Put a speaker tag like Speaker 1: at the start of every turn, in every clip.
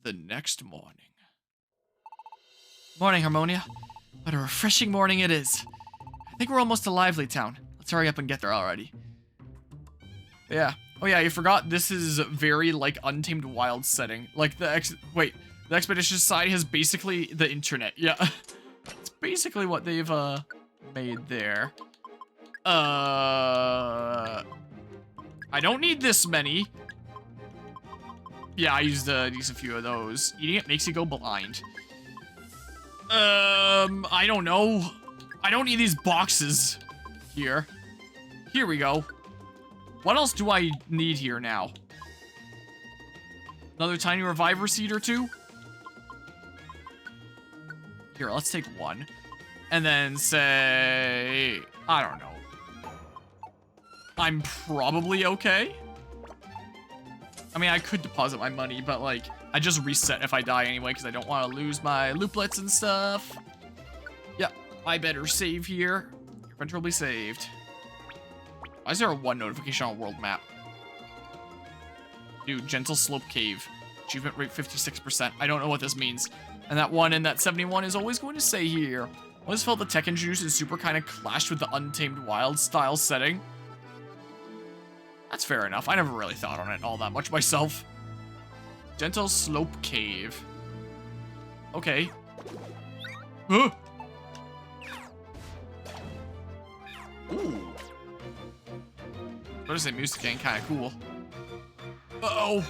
Speaker 1: the next morning. Morning, Harmonia. What a refreshing morning it is. I think we're almost to Lively Town. Let's hurry up and get there already. Yeah. Oh yeah, you forgot this is very, like, Untamed Wild setting. Like, the Expedition Society has basically the internet. Yeah. It's basically what they've, made there. I don't need this many. Yeah, I used a few of those. Eating it makes you go blind. I don't know. I don't need these boxes here. Here we go. What else do I need here now? Another tiny reviver seed or two? Here, let's take one. And then say... I don't know. I'm probably okay. I mean, I could deposit my money, but, like, I just reset if I die anyway, because I don't want to lose my looplets and stuff. Yep, I better save here. Your adventure will be saved. Why is there a 1 notification on world map? Dude, Gentle Slope Cave. Achievement rate 56%. I don't know what this means. And that 1 and that 71 is always going to say here. I always felt the tech introduced in Super kind of clashed with the Untamed Wild style setting. That's fair enough. I never really thought on it all that much myself. Gentle Slope Cave. Okay. Ooh. Notice the music getting kind of cool. Uh-oh.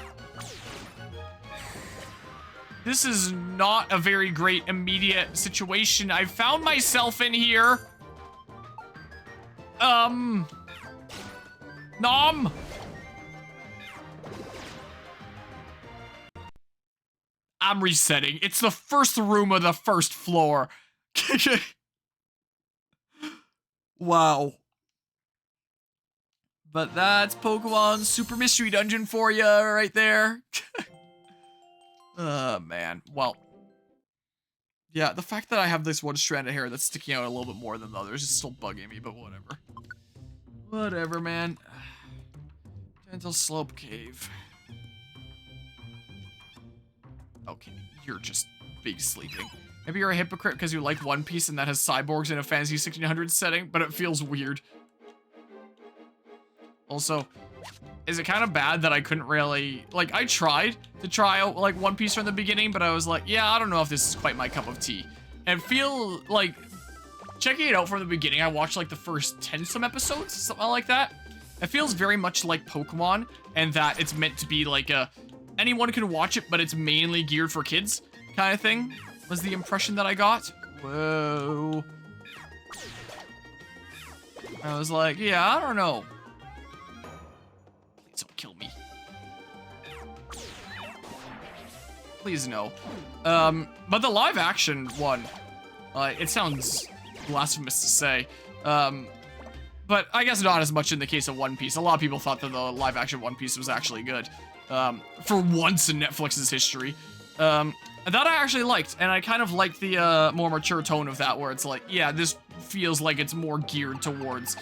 Speaker 1: This is not a very great immediate situation. I found myself in here. Nom. I'm resetting. It's the first room of the first floor. Wow. But that's Pokemon Super Mystery Dungeon for you right there. Oh, man. Well. Yeah, the fact that I have this one strand of hair that's sticking out a little bit more than the others is still bugging me, but whatever. Whatever, man. Gentle Slope Cave. Okay, you're just big sleeping. Maybe you're a hypocrite because you like One Piece and that has cyborgs in a Fantasy 1600 setting, but it feels weird. Also, is it kind of bad that I couldn't really... Like, I tried to try out, like, One Piece from the beginning, but I was like, yeah, I don't know if this is quite my cup of tea. And feel like... Checking it out from the beginning, I watched, like, the first 10-some episodes, something like that. It feels very much like Pokemon, and that it's meant to be, like, a... Anyone can watch it, but it's mainly geared for kids kind of thing, was the impression that I got. Whoa. I was like, yeah, I don't know. Please don't kill me. Please no. But the live action one, it sounds blasphemous to say, but I guess not as much in the case of One Piece. A lot of people thought that the live action One Piece was actually good. For once in Netflix's history. That I actually liked, and I kind of liked the more mature tone of that, where it's like, yeah, this feels like it's more geared towards,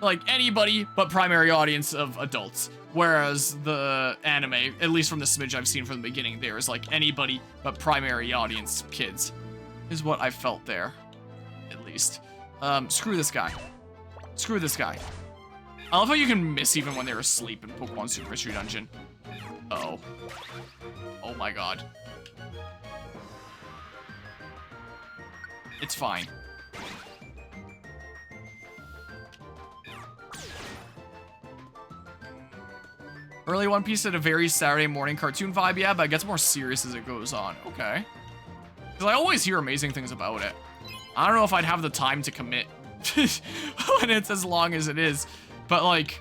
Speaker 1: like, anybody but primary audience of adults. Whereas the anime, at least from the smidge I've seen from the beginning there, is like anybody but primary audience kids, is what I felt there, at least. Screw this guy. Screw this guy. I love how you can miss even when they're asleep in Pokemon Super Mystery Dungeon. Uh-oh. Oh my god. It's fine. Early One Piece had a very Saturday morning cartoon vibe, yeah, but it gets more serious as it goes on. Okay. Because I always hear amazing things about it. I don't know if I'd have the time to commit when it's as long as it is. But, like,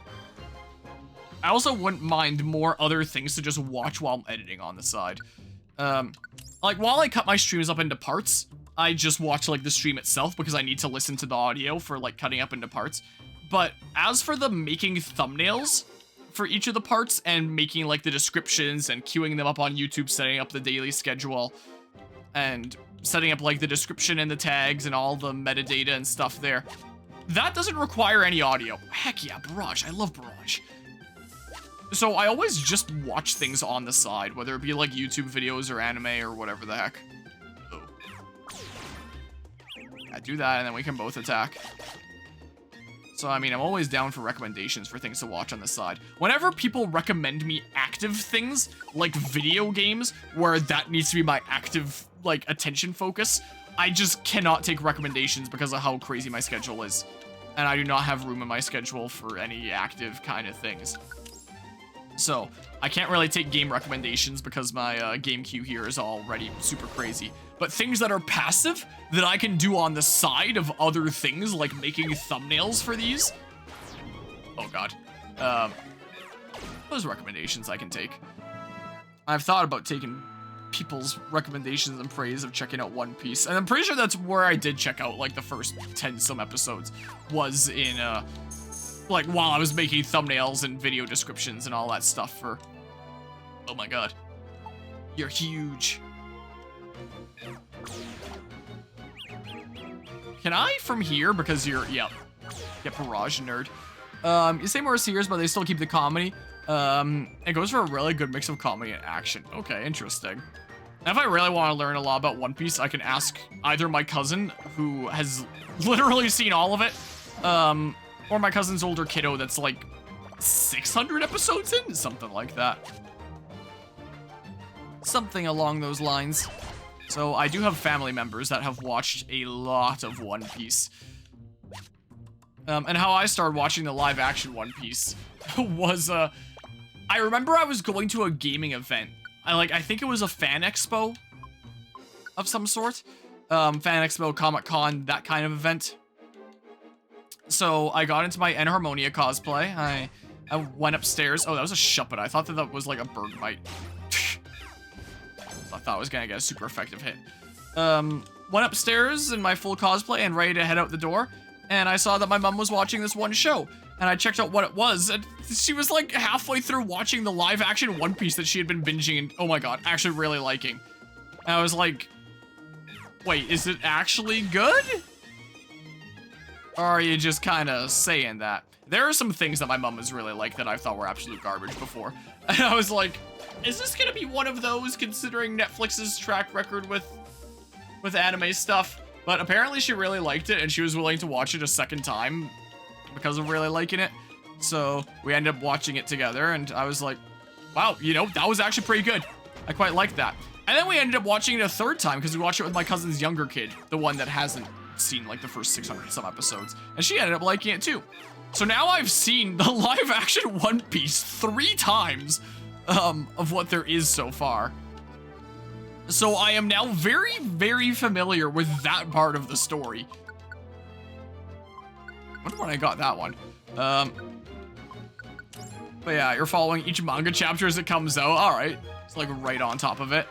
Speaker 1: I also wouldn't mind more other things to just watch while I'm editing on the side. Like, while I cut my streams up into parts, I just watch, like, the stream itself because I need to listen to the audio for, like, cutting up into parts. But as for the making thumbnails for each of the parts and making, like, the descriptions and queuing them up on YouTube, setting up the daily schedule, and setting up, like, the description and the tags and all the metadata and stuff there, that doesn't require any audio. Heck yeah, Barrage. I love Barrage. So I always just watch things on the side, whether it be like YouTube videos or anime or whatever the heck. Oh. Yeah, do that and then we can both attack. So, I mean, I'm always down for recommendations for things to watch on the side. Whenever people recommend me active things, like video games, where that needs to be my active, like, attention focus, I just cannot take recommendations because of how crazy my schedule is. And I do not have room in my schedule for any active kind of things. So, I can't really take game recommendations because my game queue here is already super crazy. But things that are passive, that I can do on the side of other things, like making thumbnails for these. Oh god. Those recommendations I can take. I've thought about taking people's recommendations and praise of checking out One Piece. And I'm pretty sure that's where I did check out, like, the first 10-some episodes. Was in, like, while I was making thumbnails and video descriptions and all that stuff for... Oh my god. You're huge. Can I from here? Because you're, yep. Get barrage, nerd. You say more serious, but they still keep the comedy. It goes for a really good mix of comedy and action. Okay, interesting. And if I really want to learn a lot about One Piece, I can ask either my cousin, who has literally seen all of it, or my cousin's older kiddo that's like 600 episodes in? Something like that. Something along those lines. So I do have family members that have watched a lot of One Piece. And how I started watching the live action One Piece was, I remember I was going to a gaming event. I think it was a fan expo of some sort. Fan expo, Comic-Con, that kind of event. So I got into my Enharmonia cosplay. I went upstairs. Oh, that was a Shuppet. I thought that was like a Bergmite. I thought I was gonna get a super effective hit. Went upstairs in my full cosplay and ready to head out the door. And I saw that my mom was watching this one show. And I checked out what it was, and she was like halfway through watching the live action One Piece that she had been binging and, oh my god, actually really liking. And I was like, wait, is it actually good? Or are you just kind of saying that? There are some things that my mom was really like that I thought were absolute garbage before. And I was like, is this gonna be one of those considering Netflix's track record with anime stuff? But apparently she really liked it and she was willing to watch it a second time because of really liking it. So we ended up watching it together and I was like, wow, you know, that was actually pretty good. I quite liked that. And then we ended up watching it a third time because we watched it with my cousin's younger kid, the one that hasn't seen like the first 600 some episodes. And she ended up liking it too. So now I've seen the live action One Piece 3 times of what there is so far. So I am now very, very familiar with that part of the story. I wonder when I got that one. But yeah, you're following each manga chapter as it comes out. All right, it's like right on top of it.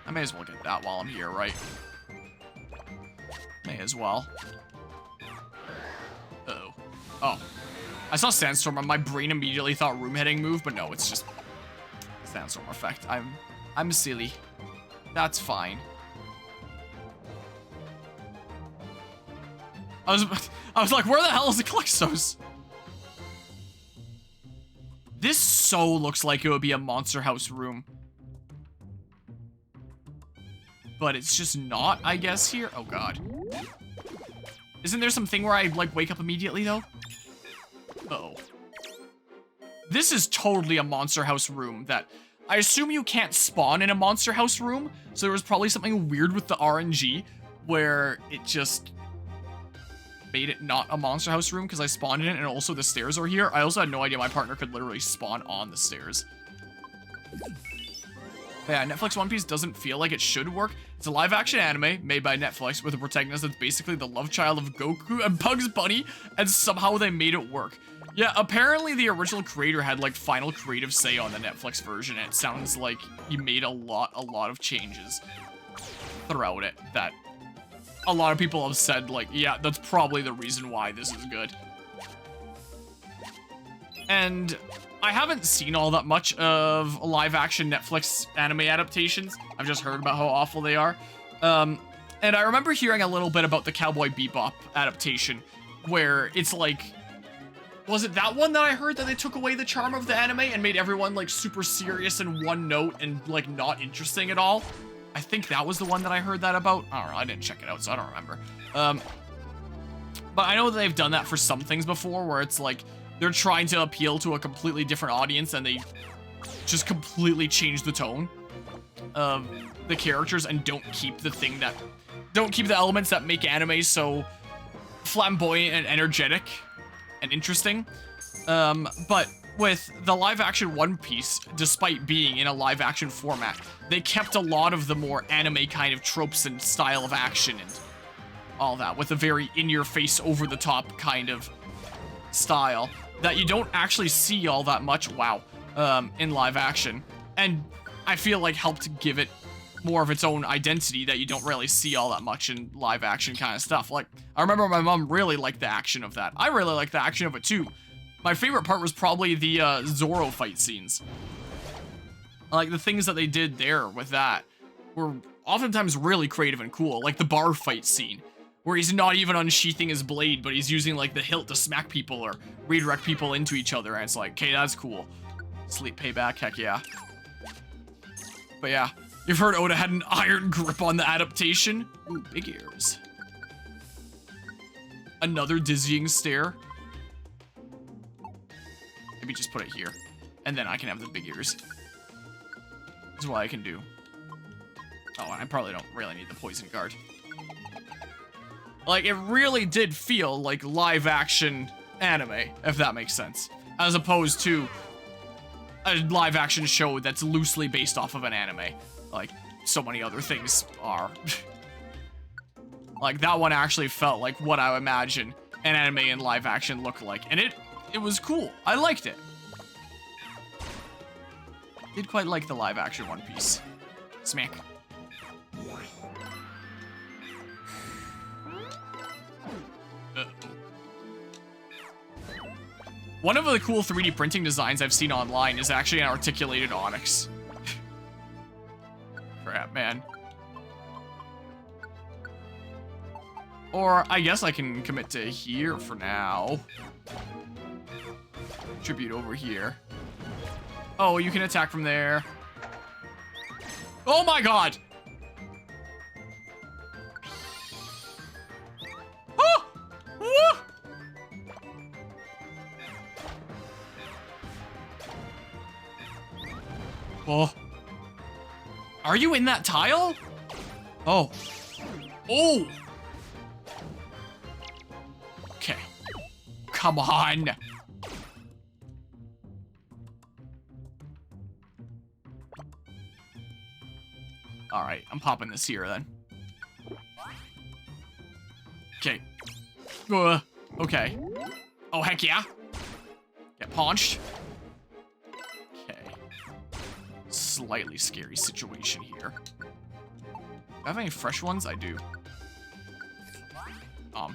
Speaker 1: I may as well get that while I'm here, right? May as well. Uh-oh. Oh. I saw Sandstorm and my brain immediately thought room heading move, but no, it's just Sandstorm effect. I'm silly. That's fine. I was like, where the hell is the Calixtos? This so looks like it would be a Monster House room. But it's just not, I guess, here. Oh, God. Isn't there something where I, like, wake up immediately, though? Uh-oh. This is totally a Monster House room that... I assume you can't spawn in a Monster House room, so there was probably something weird with the RNG where it just made it not a Monster House room because I spawned in it and also the stairs are here. I also had no idea my partner could literally spawn on the stairs. But yeah, Netflix One Piece doesn't feel like it should work. It's a live-action anime made by Netflix with a protagonist that's basically the love child of Goku and Bugs Bunny, and somehow they made it work. Yeah, apparently the original creator had, like, final creative say on the Netflix version, and it sounds like he made a lot of changes throughout it that a lot of people have said, like, yeah, that's probably the reason why this is good. And I haven't seen all that much of live-action Netflix anime adaptations. I've just heard about how awful they are. And I remember hearing a little bit about the Cowboy Bebop adaptation, where it's like Was it that one that I heard that they took away the charm of the anime and made everyone like super serious and one note and like not interesting at all? I think that was the one that I heard that about. I don't know, I didn't check it out, so I don't remember. But I know that they've done that for some things before, where it's like they're trying to appeal to a completely different audience and they just completely change the tone of the characters and don't keep the elements that make anime so flamboyant and energetic and interesting. But with the live action One Piece, despite being in a live action format, they kept a lot of the more anime kind of tropes and style of action and all that, with a very in-your-face, over-the-top kind of style that you don't actually see all that much, in live action. And I feel like helped give it more of its own identity that you don't really see all that much in live action kind of stuff. Like, I remember my mom really liked the action of that. I really liked the action of it too. My favorite part was probably the Zoro fight scenes. Like, the things that they did there with that were oftentimes really creative and cool. Like the bar fight scene, where he's not even unsheathing his blade, but he's using like the hilt to smack people or redirect people into each other, and it's like, okay, that's cool. Sleep payback, heck yeah. But yeah, you've heard Oda had an iron grip on the adaptation. Ooh, big ears. Another dizzying stare. Maybe just put it here, and then I can have the big ears. That's what I can do. Oh, I probably don't really need the poison guard. Like, it really did feel like live action anime, if that makes sense. As opposed to a live action show that's loosely based off of an anime. Like, so many other things are. Like, that one actually felt like what I would imagine an anime and live action look like. And it was cool. I liked it. Did quite like the live action One Piece. Smack. One of the cool 3D printing designs I've seen online is actually an articulated onyx. Crap, man. Or I guess I can commit to here for now. Tribute over here. Oh, you can attack from there. Oh my god! Oh! Woo! Oh. Are you in that tile? Oh. Oh! Okay. Come on. Alright, I'm popping this here then. Okay. Okay. Oh, heck yeah. Get punched. Okay. Slightly scary situation here. Do I have any fresh ones? I do. I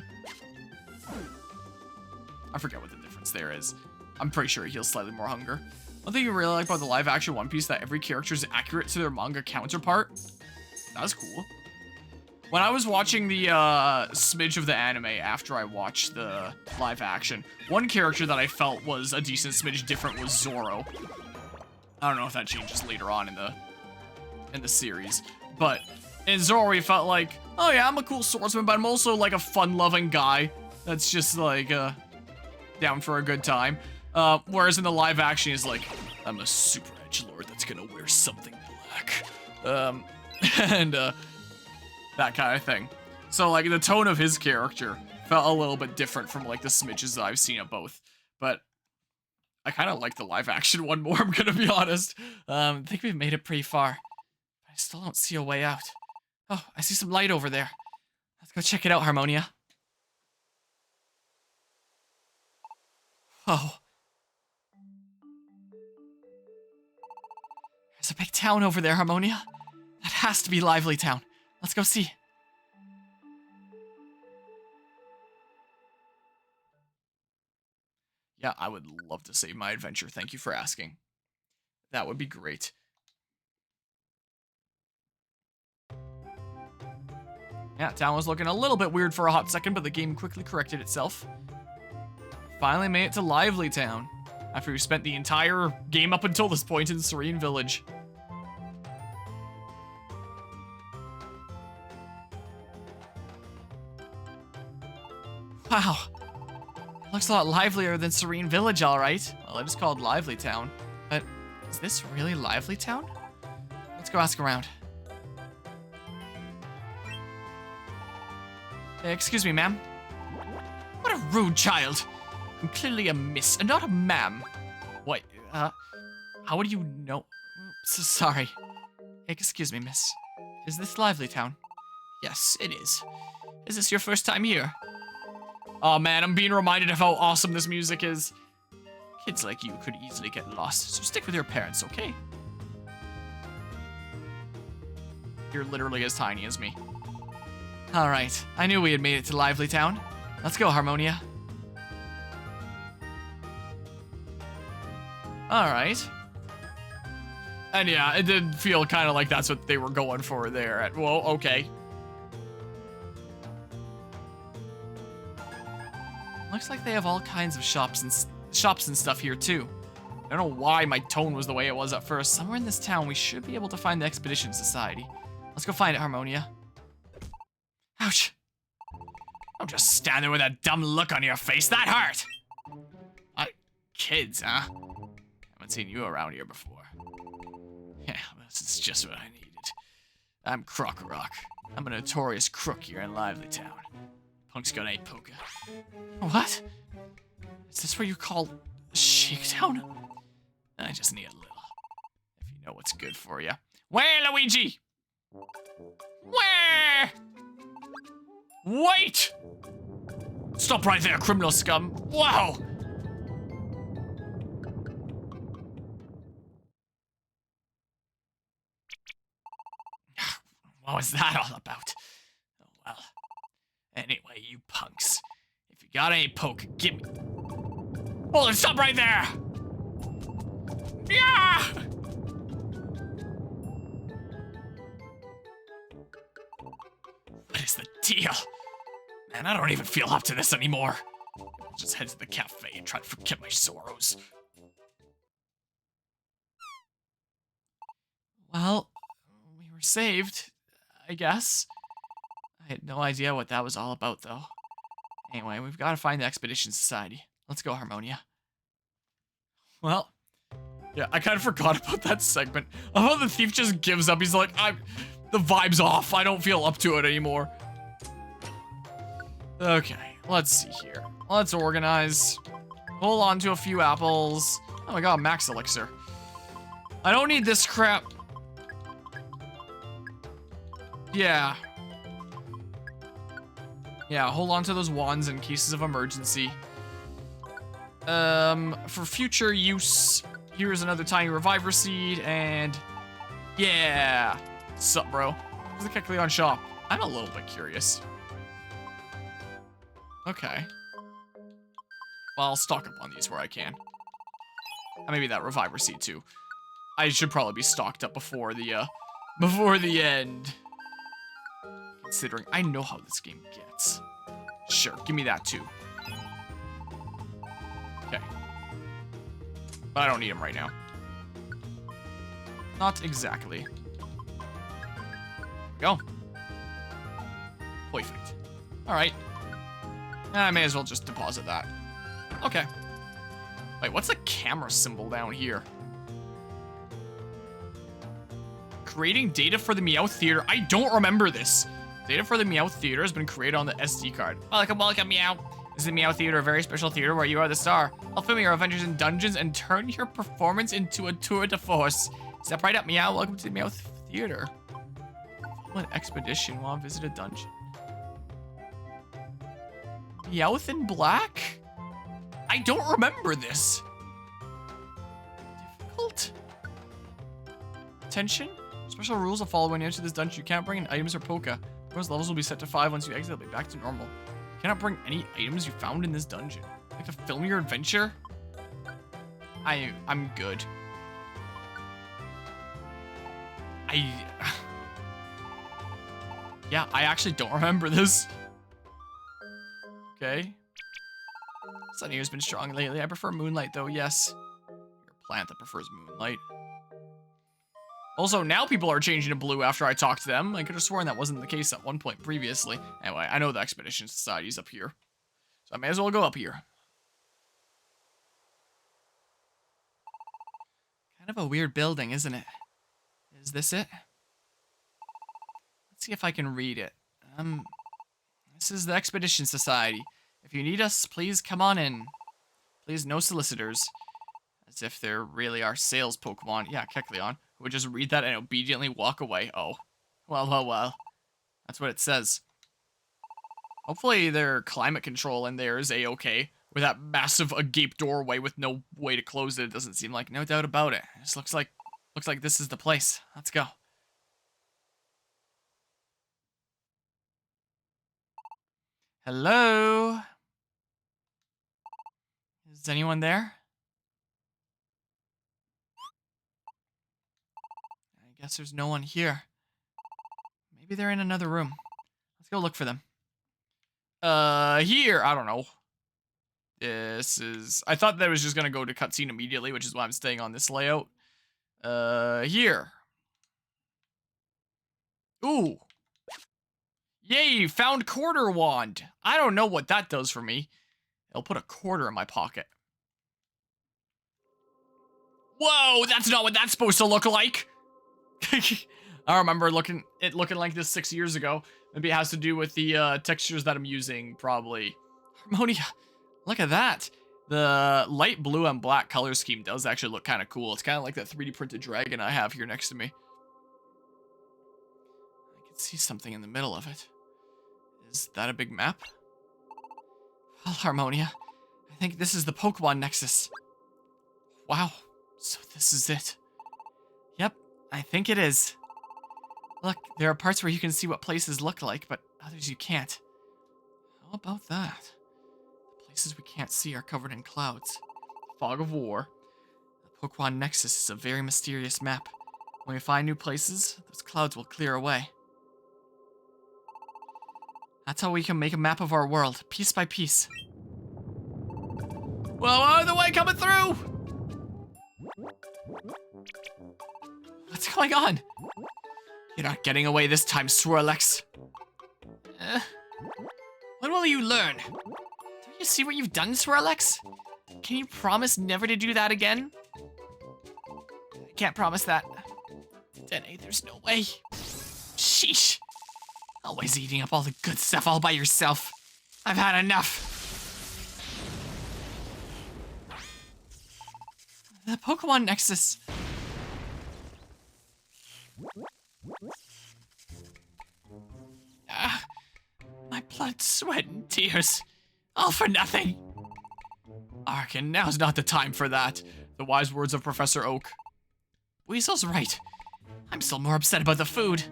Speaker 1: forget what the difference there is. I'm pretty sure it heals slightly more hunger. One thing you really like about the live action One Piece, that every character is accurate to their manga counterpart. That's cool. When I was watching the smidge of the anime after I watched the live action, one character that I felt was a decent smidge different was Zoro. I don't know if that changes later on in the series, but in Zoro he felt like, oh yeah, I'm a cool swordsman, but I'm also like a fun-loving guy that's just like down for a good time. Whereas in the live action he's like, I'm a super edgelord that's gonna wear something black. And that kind of thing. So like the tone of his character felt a little bit different from like the smidges that I've seen of both. But I kind of like the live action one more, I'm gonna be honest. I think we've made it pretty far. But I still don't see a way out. Oh, I see some light over there. Let's go check it out, Harmonia. Oh. There's a big town over there, Harmonia. That has to be Lively Town. Let's go see. Yeah, I would love to save my adventure. Thank you for asking. That would be great. Yeah, town was looking a little bit weird for a hot second, but the game quickly corrected itself. finally made it to Lively Town, after we spent the entire game up until this point in Serene Village. Wow. Looks a lot livelier than Serene Village, alright. Well, it is called Lively Town. But is this really Lively Town? Let's go ask around. Excuse me, ma'am. What a rude child. I'm clearly a miss, and not a ma'am. What, how would you know? Sorry. Excuse me, miss. Is this Lively Town? Yes, it is. Is this your first time here? Oh man, I'm being reminded of how awesome this music is. Kids like you could easily get lost, so stick with your parents, okay? You're literally as tiny as me. Alright, I knew we had made it to Lively Town. Let's go, Harmonia. Alright. And yeah, it did feel kind of like that's what they were going for there. Well, okay. Looks like they have all kinds of shops and stuff here too. I don't know why my tone was the way it was at first. Somewhere in this town, we should be able to find the Expedition Society. Let's go find it, Harmonia. Ouch. Don't just stand there with that dumb look on your face. That hurt. Kids, huh? Haven't seen you around here before. Yeah, this is just what I needed. I'm Croc Rock. I'm a notorious crook here in Lively Town. Punk's gonna eat Poke. What? Is this what you call shakedown? I just need a little. If you know what's good for you. Where, Luigi? Where? Wait! Stop right there, criminal scum. Wow! What was that all about? Oh, well. Anyway, you punks. If you got any poke, give me... Hold it, stop right there! Yeah! What is the deal? Man, I don't even feel up to this anymore. I'll just head to the cafe and try to forget my sorrows. Well, we were saved, I guess. I had no idea what that was all about, though. Anyway, we've got to find the Expedition Society. Let's go, Harmonia. Well, yeah, I kind of forgot about that segment. I love how the thief just gives up. He's like, the vibe's off. I don't feel up to it anymore. Okay, let's see here. Let's organize. Hold on to a few apples. Oh my god, max elixir. I don't need this crap. Yeah. Yeah, hold on to those wands in cases of emergency. For future use, here's another tiny reviver seed, and yeah. Sup, bro? Where's the Kecleon shop? I'm a little bit curious. Okay. Well, I'll stock up on these where I can. And maybe that reviver seed too. I should probably be stocked up before the end. Considering I know how this game gets. Sure, give me that too. Okay. But I don't need them right now. Not exactly. Go. Perfect. Alright. I may as well just deposit that. Okay. Wait, what's the camera symbol down here? Creating data for the Meowth Theater. I don't remember this. Data for the Meowth Theater has been created on the SD card. Welcome, welcome, Meow. This is the Meowth Theater, a very special theater where you are the star. I'll film your adventures in dungeons and turn your performance into a tour de force. Step right up, Meow. Welcome to the Meowth Theater. An expedition while I visit a dungeon. Meowth in black? I don't remember this. Difficult? Attention? Special rules will follow when you enter this dungeon. You can't bring in items or Poke. Those levels will be set to 5 once you exit. They'll be back to normal. You cannot bring any items you found in this dungeon. Like to film your adventure? I'm good. Yeah, I actually don't remember this. Okay. Sunny has been strong lately. I prefer moonlight, though, yes. You're a plant that prefers moonlight. Also, now people are changing to blue after I talked to them. I could have sworn that wasn't the case at one point previously. Anyway, I know the Expedition Society's up here. So I may as well go up here. Kind of a weird building, isn't it? Is this it? Let's see if I can read it. This is the Expedition Society. If you need us, please come on in. Please, no solicitors. As if there really are sales Pokemon. Yeah, Kecleon. Who would just read that and obediently walk away. Oh. Well. That's what it says. Hopefully their climate control in there is a-okay. With that massive agape doorway with no way to close it, it doesn't seem like. No doubt about it. It just looks like this is the place. Let's go. Hello? Is anyone there? I guess there's no one here. Maybe they're in another room. Let's go look for them. Here. I don't know. This is... I thought that was just gonna go to cutscene immediately, which is why I'm staying on this layout. Here. Ooh. Yay, found quarter wand. I don't know what that does for me. It'll put a quarter in my pocket. Whoa, that's not what that's supposed to look like. I remember looking like this 6 years ago. Maybe it has to do with the textures that I'm using, probably. Harmonia, look at that. The light blue and black color scheme does actually look kind of cool. It's kind of like that 3D printed dragon I have here next to me. I can see something in the middle of it. Is that a big map? Well, Harmonia, I think this is the Pokemon Nexus. Wow, so this is it. Yep, I think it is. Look, there are parts where you can see what places look like, but others you can't. How about that? The places we can't see are covered in clouds. Fog of War. The Pokemon Nexus is a very mysterious map. When we find new places, those clouds will clear away. That's how we can make a map of our world, piece by piece. Whoa, out of the way, coming through! What's going on? You're not getting away this time, Swirlex. When will you learn? Don't you see what you've done, Swirlex? Can you promise never to do that again? I can't promise that. Dene, there's no way. Sheesh. Always eating up all the good stuff all by yourself. I've had enough. The Pokemon Nexus. My blood, sweat, and tears. All for nothing. Arkin, now's not the time for that. The wise words of Professor Oak. Weasel's right. I'm still more upset about the food.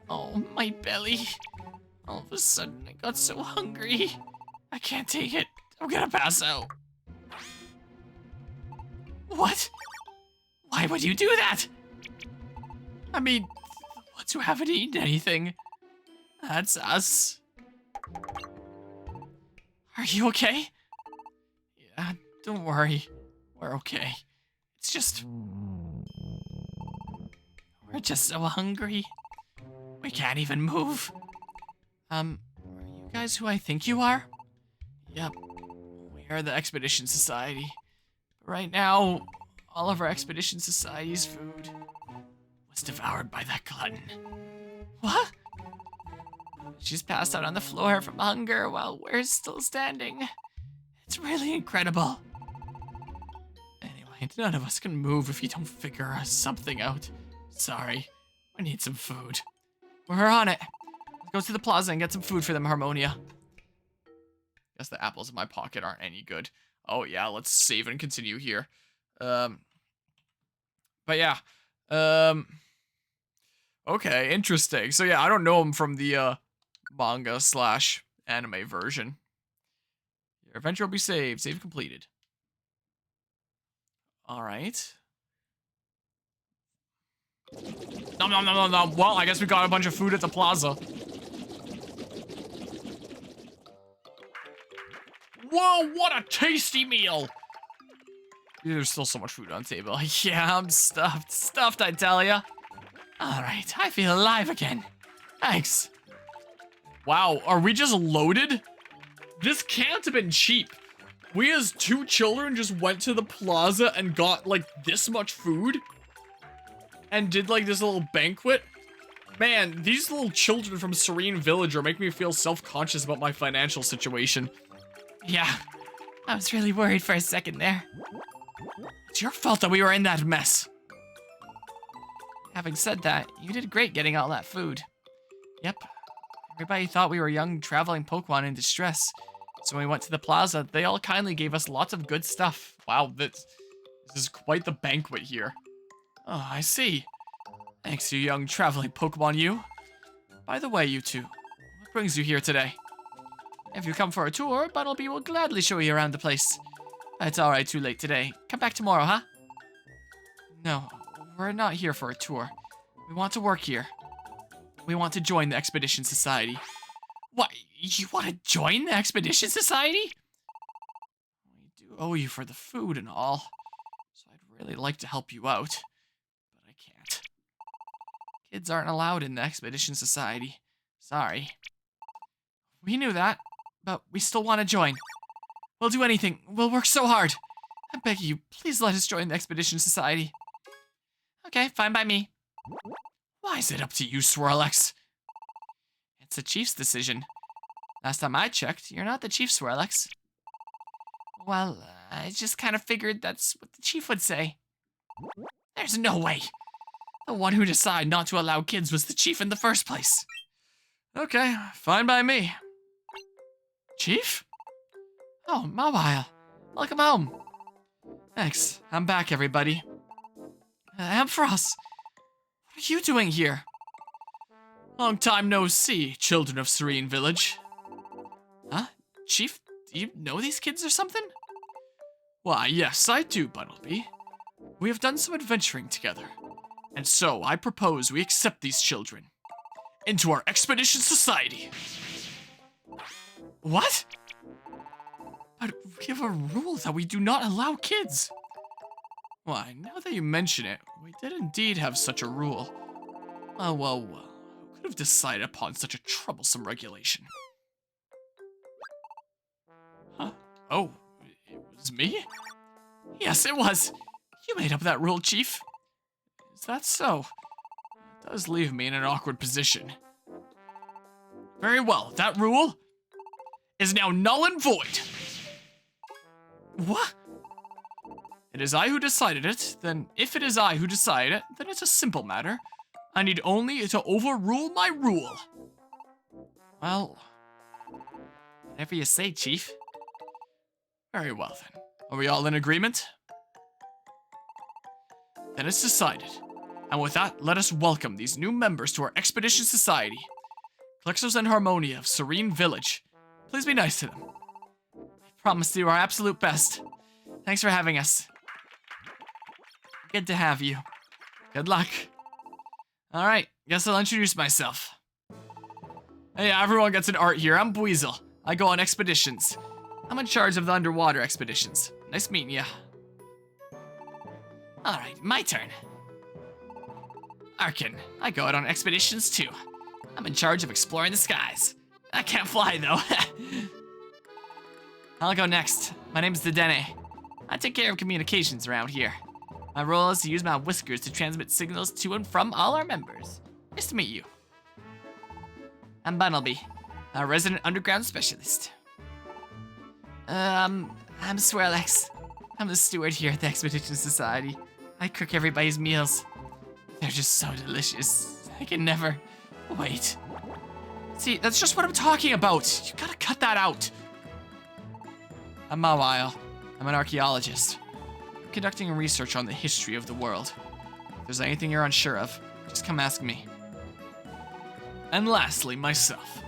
Speaker 1: Oh, my belly. All of a sudden, I got so hungry. I can't take it. I'm gonna pass out. What? Why would you do that? I mean, the ones who haven't eaten anything. That's us. Are you okay? Yeah, don't worry. We're okay. It's just... we're just so hungry. We can't even move. Are you guys who I think you are? Yep. We are the Expedition Society. But right now, all of our Expedition Society's food was devoured by that glutton. What? She's passed out on the floor from hunger while we're still standing. It's really incredible. Anyway, none of us can move if you don't figure something out. Sorry. We need some food. We're on it. Let's go to the plaza and get some food for them, Harmonia. Guess the apples in my pocket aren't any good. Oh yeah, let's save and continue here. But yeah. Okay, interesting. So yeah, I don't know him from the manga / anime version. Your adventure will be saved. Save completed. Alright. Nom nom nom nom nom. Well, I guess we got a bunch of food at the plaza. Whoa, what a tasty meal! There's still so much food on the table. Yeah, I'm stuffed. Stuffed, I tell ya. Alright, I feel alive again. Thanks. Wow, are we just loaded? This can't have been cheap. We as 2 children just went to the plaza and got like this much food? And did like this little banquet? Man, these little children from Serene Village are making me feel self-conscious about my financial situation. Yeah, I was really worried for a second there. It's your fault that we were in that mess. Having said that, you did great getting all that food. Yep. Everybody thought we were young, traveling Pokemon in distress. So when we went to the plaza, they all kindly gave us lots of good stuff. Wow, this is quite the banquet here. Oh, I see. Thanks, you young, traveling Pokemon, you. By the way, you two, what brings you here today? If you come for a tour, Bunnelby will gladly show you around the place. It's alright, too late today. Come back tomorrow, huh? No, we're not here for a tour. We want to work here. We want to join the Expedition Society. What? You want to join the Expedition Society? We do owe you for the food and all, so I'd really like to help you out, but I can't. Kids aren't allowed in the Expedition Society. Sorry. We knew that, but we still want to join. We'll do anything. We'll work so hard. I beg you, please let us join the Expedition Society. Okay, fine by me. Why is it up to you, Swirlex? It's the Chief's decision. Last time I checked, you're not the Chief, Swirlex. Well, I just kind of figured that's what the Chief would say. There's no way. The one who decided not to allow kids was the Chief in the first place. Okay, fine by me. Chief? Oh, Mobile. Welcome home. Thanks. I'm back, everybody. Ampharos, what are you doing here? Long time no see, children of Serene Village. Huh? Chief, do you know these kids or something? Why, yes, I do, Bunnelby. We have done some adventuring together. And so, I propose we accept these children into our Expedition Society. What? But we have a rule that we do not allow kids. Why, now that you mention it, we did indeed have such a rule. Well. Who could have decided upon such a troublesome regulation? Huh? Oh, it was me? Yes, it was. You made up that rule, Chief. Is that so? It does leave me in an awkward position. Very well, that rule is now null and void. What? It is I who decided it, then if it is I who decided it, then it's a simple matter. I need only to overrule my rule. Well, whatever you say, Chief. Very well then. Are we all in agreement? Then it's decided. And with that, let us welcome these new members to our Expedition Society. Plexos and Harmonia of Serene Village. Please be nice to them. We promise to do our absolute best. Thanks for having us. Good to have you. Good luck. Alright, guess I'll introduce myself. Hey, everyone gets an art here. I'm Buizel. I go on expeditions. I'm in charge of the underwater expeditions. Nice meeting ya. Alright, my turn. Arkin. I go out on expeditions too. I'm in charge of exploring the skies. I can't fly though. I'll go next. My name's Dedenne. I take care of communications around here. My role is to use my whiskers to transmit signals to and from all our members. Nice to meet you. I'm Bunnelby, a resident underground specialist. I'm Swirlex. I'm the steward here at the Expedition Society. I cook everybody's meals. They're just so delicious. I can never wait. See, that's just what I'm talking about. You gotta cut that out. I'm Mawile. I'm an archaeologist. I'm conducting research on the history of the world. If there's anything you're unsure of, just come ask me. And lastly, myself.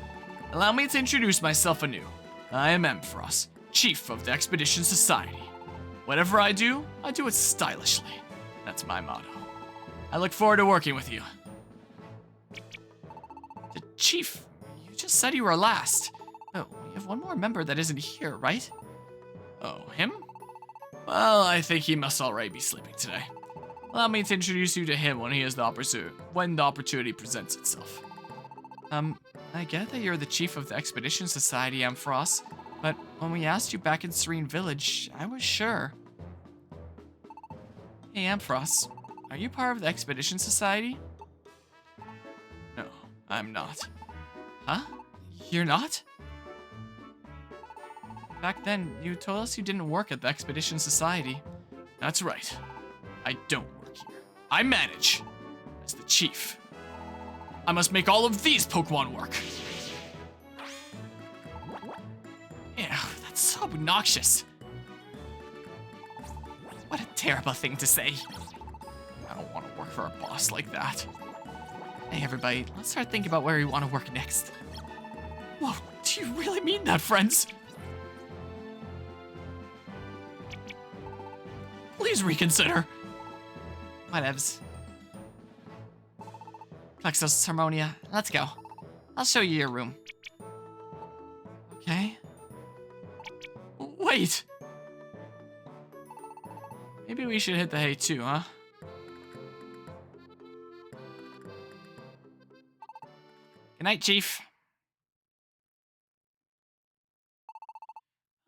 Speaker 1: Allow me to introduce myself anew. I am Ampharos, Chief of the Expedition Society. Whatever I do it stylishly. That's my motto. I look forward to working with you. The Chief, you just said you were last. Oh, we have one more member that isn't here, right? Oh, him? Well, I think he must already be sleeping today. Allow me to introduce you to him when the opportunity presents itself. I get that you're the chief of the Expedition Society, Ampharos, but when we asked you back in Serene Village, I was sure. Hey, Ampharos, are you part of the Expedition Society? No, I'm not. Huh? You're not? Back then, you told us you didn't work at the Expedition Society. That's right. I don't work here. I manage. As the chief. I must make all of these Pokemon work. Ew, that's so obnoxious. What a terrible thing to say. I don't want to work for a boss like that. Hey everybody, let's start thinking about where we want to work next. Whoa, do you really mean that, friends? Please reconsider. Whatevs. Plexos, Harmonia, let's go. I'll show you your room. Okay. Wait! Maybe we should hit the hay too, huh? Good night, Chief.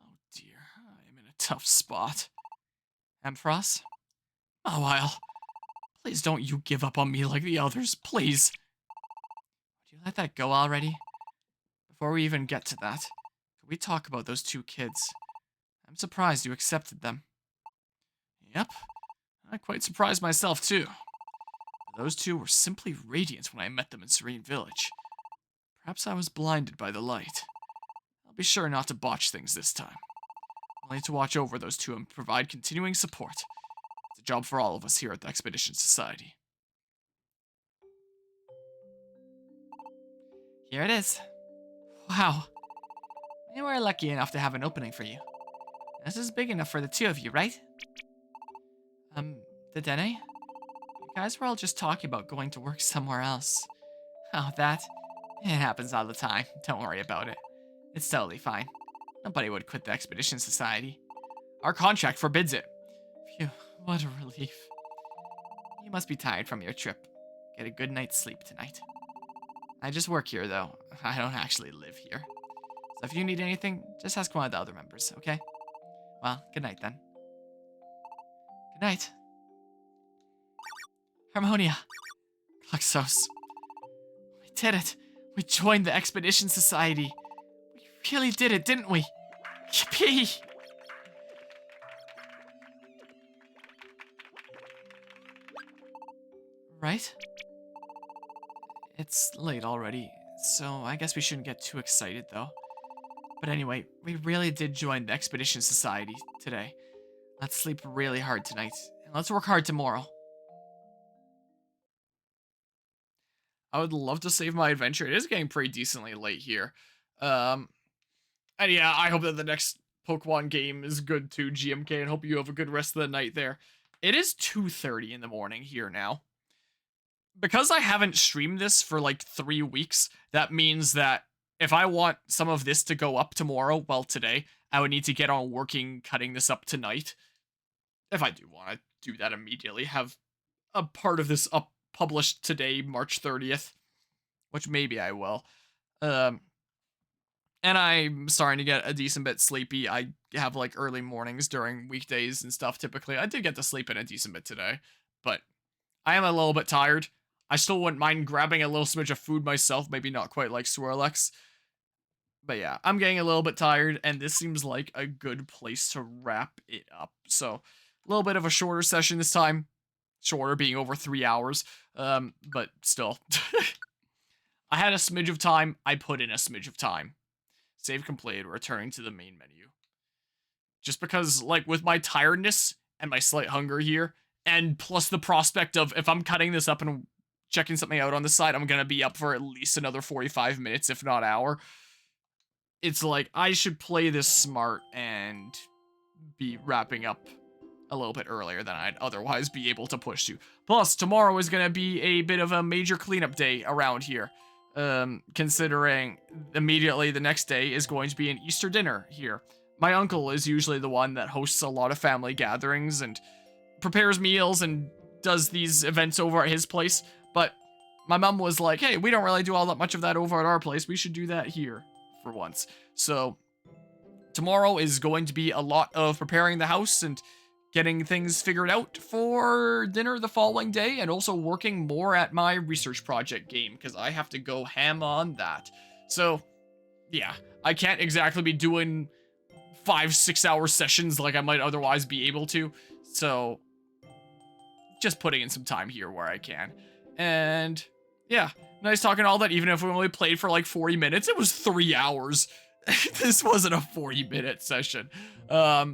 Speaker 1: Oh dear, I'm in a tough spot. Ampharos? Oh, well. Please don't you give up on me like the others, please. Would you let that go already? Before we even get to that, could we talk about those two kids? I'm surprised you accepted them. Yep, I'm quite surprised myself too. Those two were simply radiant when I met them in Serene Village. Perhaps I was blinded by the light. I'll be sure not to botch things this time. I'll need to watch over those two and provide continuing support. It's a job for all of us here at the Expedition Society. Here it is. Wow. We were lucky enough to have an opening for you. This is big enough for the two of you, right? The Dene? You guys were all just talking about going to work somewhere else. Oh, that? It happens all the time. Don't worry about it. It's totally fine. Nobody would quit the Expedition Society. Our contract forbids it. Phew, what a relief. You must be tired from your trip. Get a good night's sleep tonight. I just work here, though. I don't actually live here. So if you need anything, just ask one of the other members, okay? Well, good night then. Good night. Harmonia. Plexos. We did it. We joined the Expedition Society. We really did it, didn't we? Yippee! Right? It's late already, so I guess we shouldn't get too excited, though. But anyway, we really did join the Expedition Society today. Let's sleep really hard tonight, and let's work hard tomorrow. I would love to save my adventure. It is getting pretty decently late here. And yeah, I hope that the next Pokemon game is good too, GMK, and hope you have a good rest of the night there. It is 2:30 in the morning here now. Because I haven't streamed this for like 3 weeks, that means that if I want some of this to go up tomorrow, well, today, I would need to get on working, cutting this up tonight. If I do want to do that immediately, have a part of this up published today, March 30th, which maybe I will. And I'm starting to get a decent bit sleepy. I have like early mornings during weekdays and stuff typically. I did get to sleep in a decent bit today, but I am a little bit tired. I still wouldn't mind grabbing a little smidge of food myself, maybe not quite like Swirlex. But yeah, I'm getting a little bit tired, and this seems like a good place to wrap it up. So, a little bit of a shorter session this time. Shorter being over 3 hours, but still. I had a smidge of time, I put in a smidge of time. Save completed, returning to the main menu. Just because, like, with my tiredness and my slight hunger here, and plus the prospect of if I'm cutting this up and checking something out on the side, I'm gonna be up for at least another 45 minutes, if not hour. It's like, I should play this smart and be wrapping up a little bit earlier than I'd otherwise be able to push to. Plus, tomorrow is gonna be a bit of a major cleanup day around here. Considering immediately the next day is going to be an Easter dinner here. my uncle is usually the one that hosts a lot of family gatherings and prepares meals and does these events over at his place. But my mom was like, hey, we don't really do all that much of that over at our place. We should do that here for once. So tomorrow is going to be a lot of preparing the house and getting things figured out for dinner the following day, and also working more at my research project game because I have to go ham on that. So yeah, I can't exactly be doing 5-6 hour sessions like I might otherwise be able to. So just putting in some time here where I can. And yeah, nice talking all that. Even if we only played for like 40 minutes, it was 3 hours. This wasn't a 40-minute session. But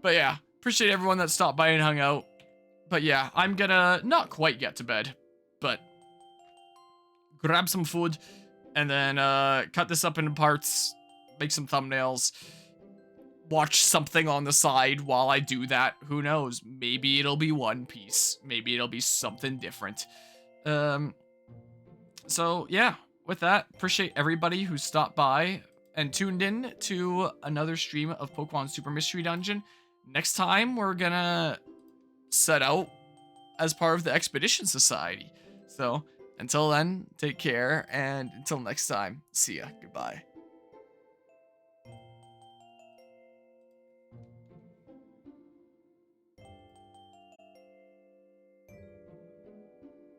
Speaker 1: yeah, appreciate everyone that stopped by and hung out. But yeah, I'm gonna not quite get to bed, but grab some food and then cut this up into parts, make some thumbnails, watch something on the side while I do that. Who knows? Maybe it'll be One Piece. Maybe it'll be something different. So yeah, with that, appreciate everybody who stopped by and tuned in to another stream of Pokemon Super Mystery Dungeon. Next time, we're gonna set out as part of the Expedition Society. So until then, take care, and until next time, see ya. Goodbye.